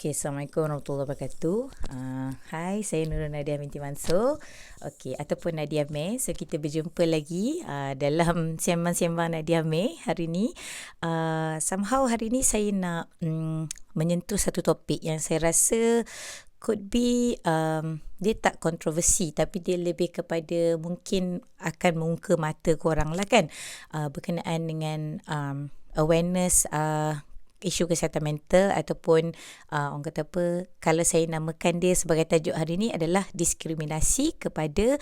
Okey, Assalamualaikum warahmatullahi wabarakatuh. Hai, saya Nurul Nadia binti Mansur. Okey, ataupun Nadia May. So, kita berjumpa lagi dalam Sembang-Sembang Nadia May hari ni. Somehow hari ni saya nak menyentuh satu topik yang saya rasa could be dia tak kontroversi tapi dia lebih kepada mungkin akan membuka mata korang lah kan, berkenaan dengan awareness isu kesihatan mental ataupun orang kata apa, kalau saya namakan dia sebagai tajuk hari ni adalah diskriminasi kepada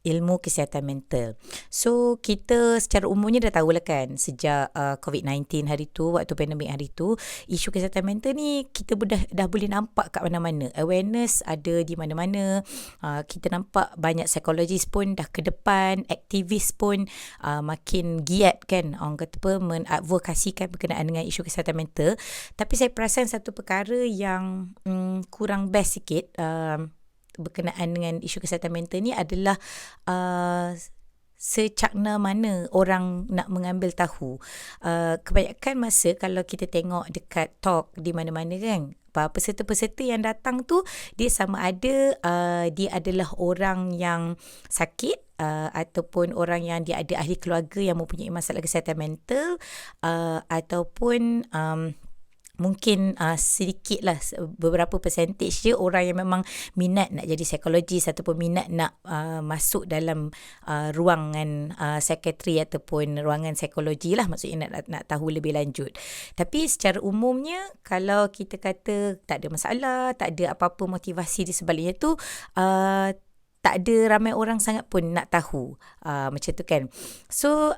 ilmu kesihatan mental. So, kita secara umumnya dah tahulah kan, sejak COVID-19 hari tu, waktu pandemik hari tu, isu kesihatan mental ni kita dah boleh nampak kat mana-mana. Awareness ada di mana-mana. Kita nampak banyak psikologis pun dah ke depan, aktivis pun makin giat kan, orang kata apa, mengadvokasikan berkenaan dengan isu kesihatan mental. Tapi saya perasan satu perkara yang kurang best sikit berkenaan dengan isu kesihatan mental ni adalah secakna mana orang nak mengambil tahu. Kebanyakan masa kalau kita tengok dekat talk di mana-mana kan, peserta-peserta yang datang tu dia sama ada dia adalah orang yang sakit ataupun orang yang dia ada ahli keluarga yang mempunyai masalah kesihatan mental, ataupun mungkin sedikit lah, beberapa percentage je orang yang memang minat nak jadi psikologis ataupun minat nak masuk dalam ruangan psikiatri ataupun ruangan psikologi lah, maksudnya nak tahu lebih lanjut. Tapi secara umumnya kalau kita kata tak ada masalah, tak ada apa-apa motivasi di sebaliknya tu, tak ada ramai orang sangat pun nak tahu macam tu kan. So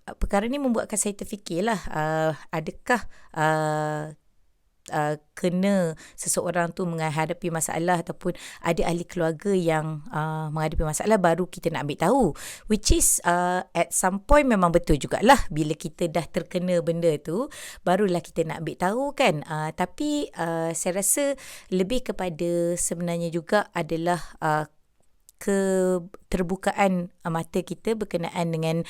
perkara ni membuatkan saya terfikirlah, adakah kena seseorang tu menghadapi masalah ataupun ada ahli keluarga yang menghadapi masalah baru kita nak ambil tahu, which is at some point memang betul jugalah, bila kita dah terkena benda tu barulah kita nak ambil tahu kan. Tapi saya rasa lebih kepada sebenarnya juga adalah keterbukaan mata kita berkenaan dengan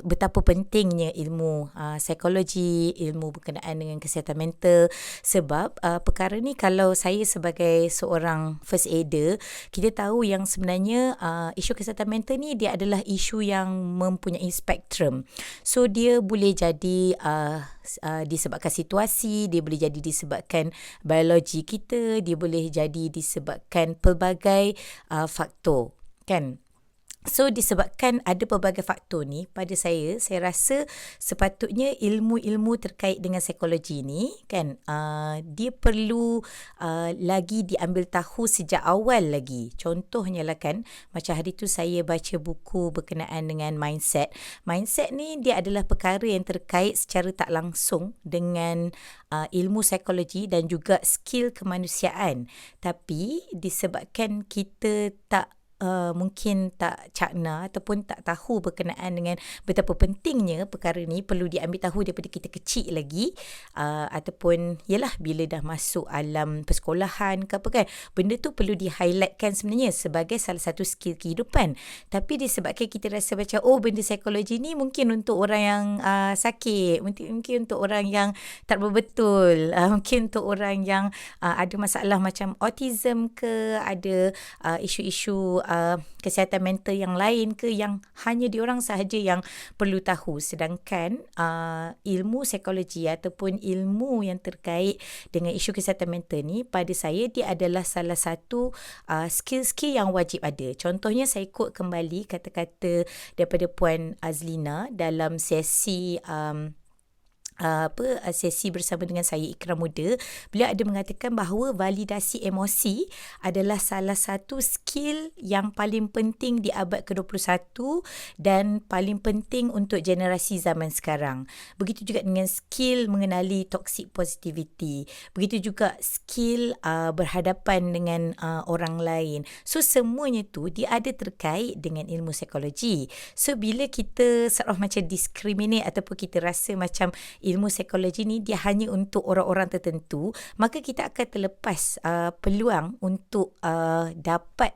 betapa pentingnya ilmu psikologi, ilmu berkenaan dengan kesihatan mental. Sebab perkara ni, kalau saya sebagai seorang first aider, kita tahu yang sebenarnya isu kesihatan mental ni dia adalah isu yang mempunyai spektrum. So dia boleh jadi disebabkan situasi, dia boleh jadi disebabkan biologi kita, dia boleh jadi disebabkan pelbagai faktor kan. So disebabkan ada pelbagai faktor ni, pada saya rasa sepatutnya ilmu-ilmu terkait dengan psikologi ni kan, dia perlu lagi diambil tahu sejak awal lagi. Contohnya lah kan, macam hari tu saya baca buku berkenaan dengan mindset. Mindset ni dia adalah perkara yang terkait secara tak langsung dengan ilmu psikologi dan juga skill kemanusiaan. Tapi disebabkan kita mungkin tak cakna ataupun tak tahu berkenaan dengan betapa pentingnya perkara ni, perlu diambil tahu daripada kita kecil lagi, ataupun yalah bila dah masuk alam persekolahan ke apa kan, benda tu perlu di-highlightkan sebenarnya sebagai salah satu skill kehidupan. Tapi disebabkan kita rasa macam benda psikologi ni mungkin untuk orang yang sakit, mungkin untuk orang yang tak berbetul, mungkin untuk orang yang ada masalah macam autism ke, ada isu-isu kesihatan mental yang lain ke, yang hanya diorang sahaja yang perlu tahu. Sedangkan ilmu psikologi ataupun ilmu yang terkait dengan isu kesihatan mental ni, pada saya dia adalah salah satu skill-skill yang wajib ada. Contohnya saya quote kembali kata-kata daripada Puan Azlina dalam sesi sesi bersama dengan saya Ikram Muda. Beliau ada mengatakan bahawa validasi emosi adalah salah satu skill yang paling penting di abad ke-21 dan paling penting untuk generasi zaman sekarang. Begitu juga dengan skill mengenali toxic positivity, begitu juga skill berhadapan dengan orang lain. So semuanya tu dia ada terkait dengan ilmu psikologi. So bila kita sort of macam discriminate ataupun kita rasa macam ilmu psikologi ni dia hanya untuk orang-orang tertentu, maka kita akan terlepas peluang untuk dapat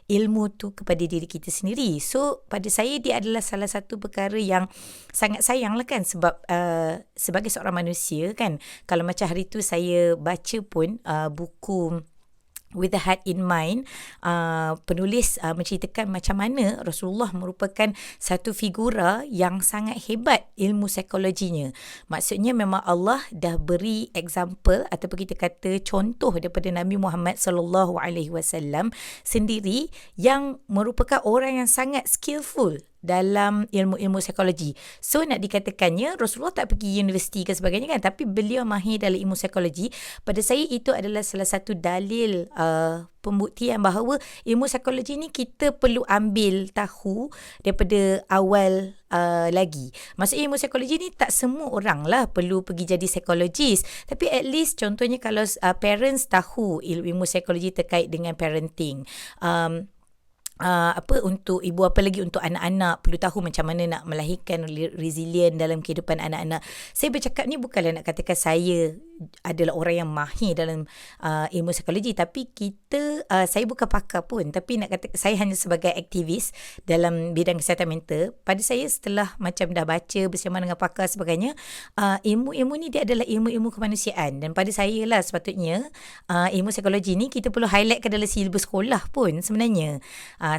ilmu tu kepada diri kita sendiri. So pada saya dia adalah salah satu perkara yang sangat sayang lah kan, sebab sebagai seorang manusia kan, kalau macam hari tu saya baca pun buku With the Heart in Mind, penulis menceritakan macam mana Rasulullah merupakan satu figura yang sangat hebat ilmu psikologinya. Maksudnya memang Allah dah beri example ataupun kita kata contoh daripada Nabi Muhammad sallallahu alaihi wasallam sendiri yang merupakan orang yang sangat skillful dalam ilmu-ilmu psikologi. So nak dikatakannya Rasulullah tak pergi universiti ke sebagainya kan, tapi beliau mahir dalam ilmu psikologi. Pada saya itu adalah salah satu dalil pembuktian bahawa ilmu psikologi ni kita perlu ambil tahu daripada awal lagi. Maksudnya ilmu psikologi ni tak semua orang lah perlu pergi jadi psikologis, tapi at least contohnya kalau parents tahu ilmu psikologi terkait dengan parenting, untuk ibu, apa lagi untuk anak-anak, perlu tahu macam mana nak melahirkan resilient dalam kehidupan anak-anak. Saya bercakap ni bukanlah nak katakan saya adalah orang yang mahir dalam ilmu psikologi, tapi saya bukan pakar pun, tapi nak kata saya hanya sebagai aktivis dalam bidang kesihatan mental. Pada saya setelah macam dah baca bersama dengan pakar sebagainya, ilmu-ilmu ni dia adalah ilmu-ilmu kemanusiaan, dan pada saya lah sepatutnya ilmu psikologi ni kita perlu highlight ke dalam silibus sekolah pun sebenarnya.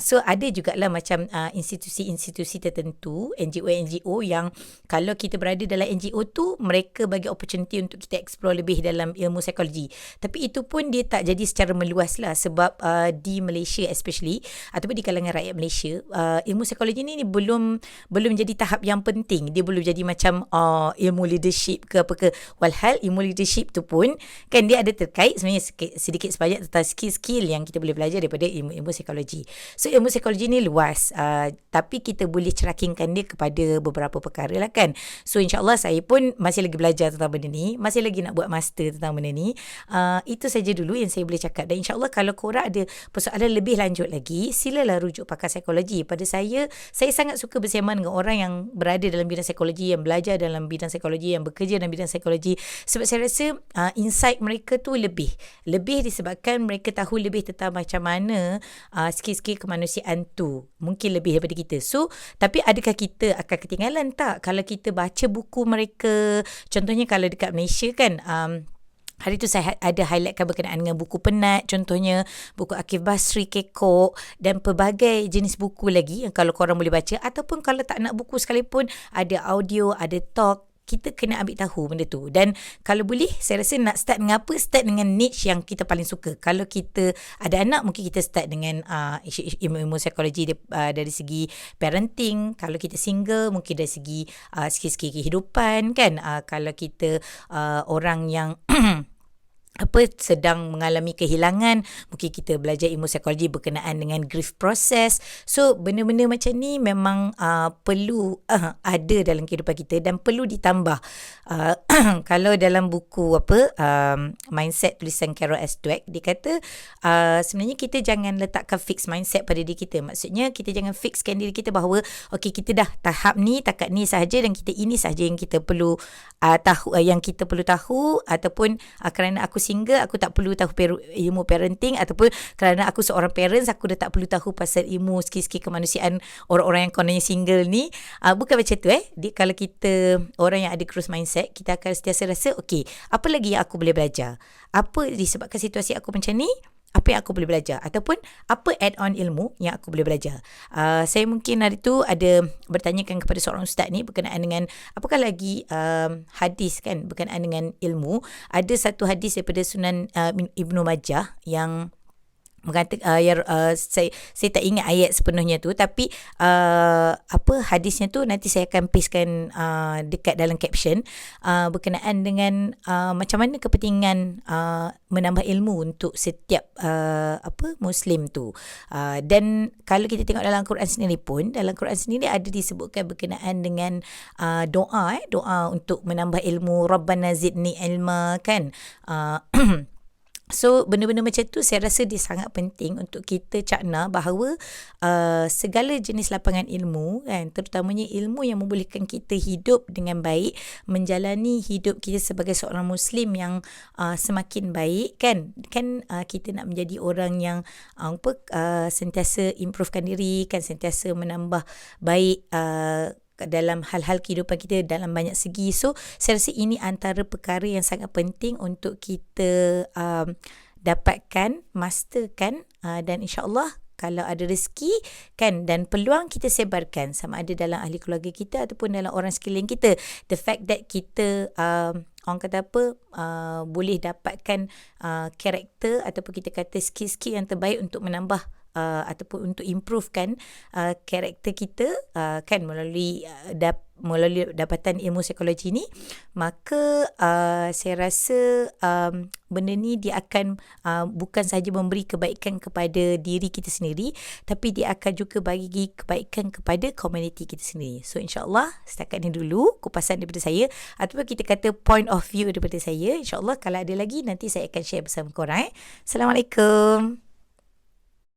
So ada jugalah macam institusi-institusi tertentu, NGO-NGO yang kalau kita berada dalam NGO tu, mereka bagi opportunity untuk kita explore lebih dalam ilmu psikologi. Tapi itu pun dia tak jadi secara meluas lah, sebab di Malaysia especially, ataupun di kalangan rakyat Malaysia, ilmu psikologi ni belum jadi tahap yang penting. Dia belum jadi macam ilmu leadership ke apa ke. Walhal ilmu leadership tu pun kan dia ada terkait sebenarnya sedikit sebanyak tentang skill-skill yang kita boleh belajar daripada ilmu-ilmu psikologi. So ilmu psikologi ni luas, tapi kita boleh cerakingkan dia kepada beberapa perkara lah kan. So insyaAllah saya pun masih lagi belajar tentang benda ni, masih lagi nak buat master tentang benda ni. Itu saja dulu yang saya boleh cakap, dan insyaAllah kalau korang ada persoalan lebih lanjut lagi, silalah rujuk pakar psikologi. Pada saya sangat suka bersama dengan orang yang berada dalam bidang psikologi, yang belajar dalam bidang psikologi, yang bekerja dalam bidang psikologi, sebab saya rasa insight mereka tu lebih disebabkan mereka tahu lebih tentang macam mana skill-skill kemanusiaan tu, mungkin lebih daripada kita. So tapi adakah kita akan ketinggalan? Tak. Kalau kita baca buku mereka, contohnya kalau dekat Malaysia kan, hari tu saya ada highlightkan berkenaan dengan buku penat, contohnya buku Akif Basri, Kekok, dan pelbagai jenis buku lagi yang kalau korang boleh baca. Ataupun kalau tak nak buku sekalipun, ada audio, ada talk, kita kena ambil tahu benda tu. Dan kalau boleh, saya rasa nak start dengan apa? Start dengan niche yang kita paling suka. Kalau kita ada anak, mungkin kita start dengan ilmu psikologi dari segi parenting. Kalau kita single, mungkin dari segi skill-skill kehidupan kan. Kalau kita orang yang sedang mengalami kehilangan, mungkin kita belajar ilmu psikologi berkenaan dengan grief process. So benda-benda macam ni memang perlu ada dalam kehidupan kita dan perlu ditambah. Kalau dalam buku Mindset tulisan Carol S. Dweck, dia kata sebenarnya kita jangan letakkan fix mindset pada diri kita. Maksudnya kita jangan fixkan diri kita bahawa okey, kita dah tahap ni, takat ni sahaja, dan kita ini sahaja yang kita perlu tahu, ataupun kerana aku single, aku tak perlu tahu ilmu parenting, ataupun kerana aku seorang parents, aku dah tak perlu tahu pasal ilmu skill-skill kemanusiaan orang-orang yang kononnya single ni. Bukan macam tu kalau kita orang yang ada growth mindset, kita akan sentiasa rasa okey, apa lagi yang aku boleh belajar, apa disebabkan situasi aku macam ni, apa yang aku boleh belajar, ataupun apa add-on ilmu yang aku boleh belajar. Saya mungkin hari tu ada bertanyakan kepada seorang ustaz ni berkenaan dengan apakah lagi hadis kan berkenaan dengan ilmu. Ada satu hadis daripada Sunan Ibnu Majah yang saya tak ingat ayat sepenuhnya tu, tapi hadisnya tu nanti saya akan pastekan dekat dalam caption, berkenaan dengan macam mana kepentingan menambah ilmu untuk setiap Muslim tu. Dan kalau kita tengok dalam Quran sendiri pun, dalam Quran sendiri ada disebutkan berkenaan dengan doa untuk menambah ilmu, Rabbana zidni ilma kan. So benda-benda macam tu saya rasa dia sangat penting untuk kita cakna bahawa segala jenis lapangan ilmu kan, terutamanya ilmu yang membolehkan kita hidup dengan baik, menjalani hidup kita sebagai seorang muslim yang semakin baik kan. Kita nak menjadi orang yang sentiasa improvekan diri kan, sentiasa menambah baik dalam hal-hal kehidupan kita dalam banyak segi. So saya rasa ini antara perkara yang sangat penting untuk kita dapatkan, masterkan, dan insya-Allah kalau ada rezeki kan dan peluang, kita sebarkan sama ada dalam ahli keluarga kita ataupun dalam orang sekeliling kita. The fact that kita orang kata apa, boleh dapatkan karakter ataupun kita kata skill-skill yang terbaik untuk menambah ataupun untuk improvekan karakter kita kan melalui dapatan ilmu psikologi ni, maka saya rasa benda ni dia akan bukan sahaja memberi kebaikan kepada diri kita sendiri, tapi dia akan juga bagi kebaikan kepada komuniti kita sendiri. So insya-Allah setakat ni dulu kupasan daripada saya ataupun kita kata point of view daripada saya. InsyaAllah kalau ada lagi nanti saya akan share bersama korang. Assalamualaikum.